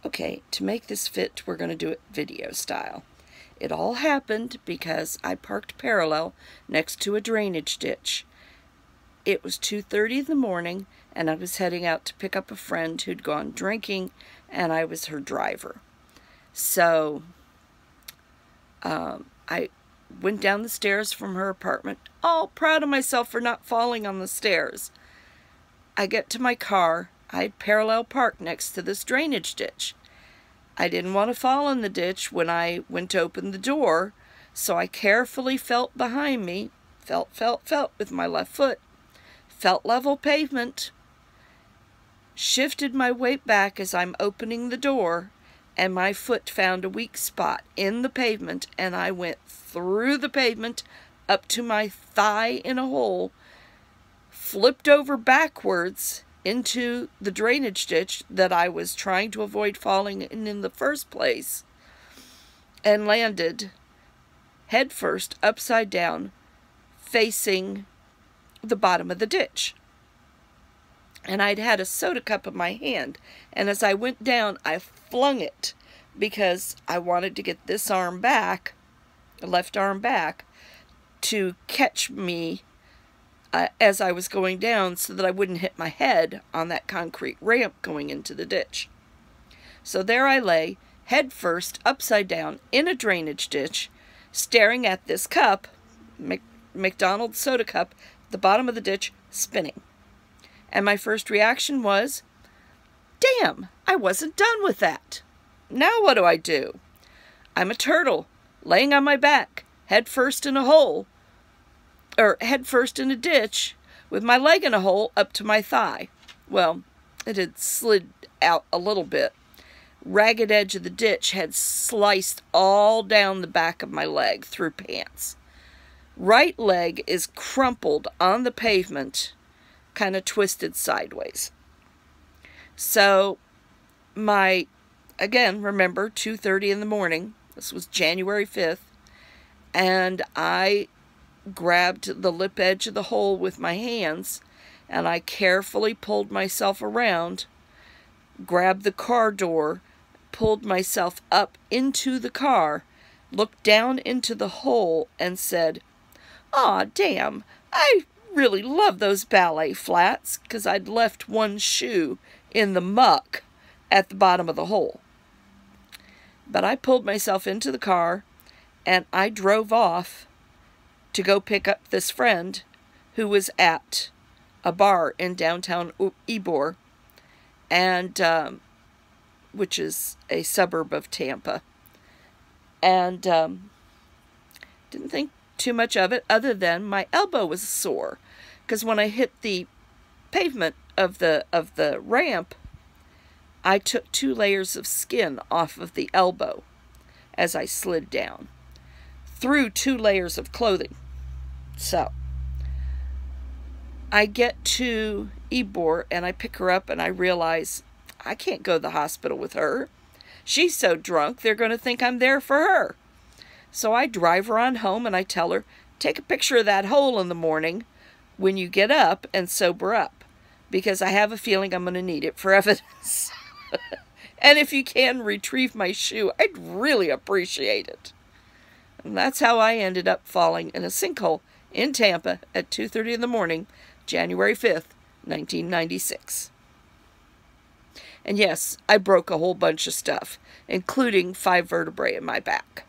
Okay, to make this fit, we're going to do it video style. It all happened because I parked parallel next to a drainage ditch. It was 2:30 in the morning, and I was heading out to pick up a friend who'd gone drinking, and I was her driver. So I went down the stairs from her apartment, all proud of myself for not falling on the stairs. I get to my car. I had parallel parked next to this drainage ditch. I didn't want to fall in the ditch when I went to open the door, so I carefully felt behind me, felt with my left foot, felt level pavement, shifted my weight back as I'm opening the door, and my foot found a weak spot in the pavement, and I went through the pavement up to my thigh in a hole, flipped over backwards into the drainage ditch that I was trying to avoid falling in the first place, and landed head first upside down facing the bottom of the ditch. And I'd had a soda cup in my hand, and as I went down I flung it because I wanted to get this arm back, the left arm back, to catch me as I was going down so that I wouldn't hit my head on that concrete ramp going into the ditch. So there I lay, head first, upside down, in a drainage ditch, staring at this cup, McDonald's soda cup, at the bottom of the ditch, spinning. And my first reaction was, damn, I wasn't done with that. Now what do? I'm a turtle, laying on my back, head first in a hole, or head first in a ditch, with my leg in a hole up to my thigh. Well, it had slid out a little bit. Ragged edge of the ditch had sliced all down the back of my leg through pants. Right leg is crumpled on the pavement, kind of twisted sideways. So again, remember, 2:30 in the morning. This was January 5th. And I grabbed the lip edge of the hole with my hands, and I carefully pulled myself around, grabbed the car door, pulled myself up into the car, looked down into the hole, and said, "Aw, damn, I really love those ballet flats," because I'd left one shoe in the muck at the bottom of the hole. But I pulled myself into the car, and I drove off to go pick up this friend who was at a bar in downtown Ybor, and which is a suburb of Tampa. And didn't think too much of it, other than my elbow was sore, because when I hit the pavement of the ramp, I took 2 layers of skin off of the elbow as I slid down through 2 layers of clothing. So I get to Ybor, and I pick her up, and I realize I can't go to the hospital with her. She's so drunk, they're going to think I'm there for her. So I drive her on home, and I tell her, take a picture of that hole in the morning when you get up and sober up, because I have a feeling I'm going to need it for evidence. And if you can retrieve my shoe, I'd really appreciate it. And that's how I ended up falling in a sinkhole in Tampa at 2:30 in the morning, January 5th, 1996. And yes, I broke a whole bunch of stuff, including 5 vertebrae in my back.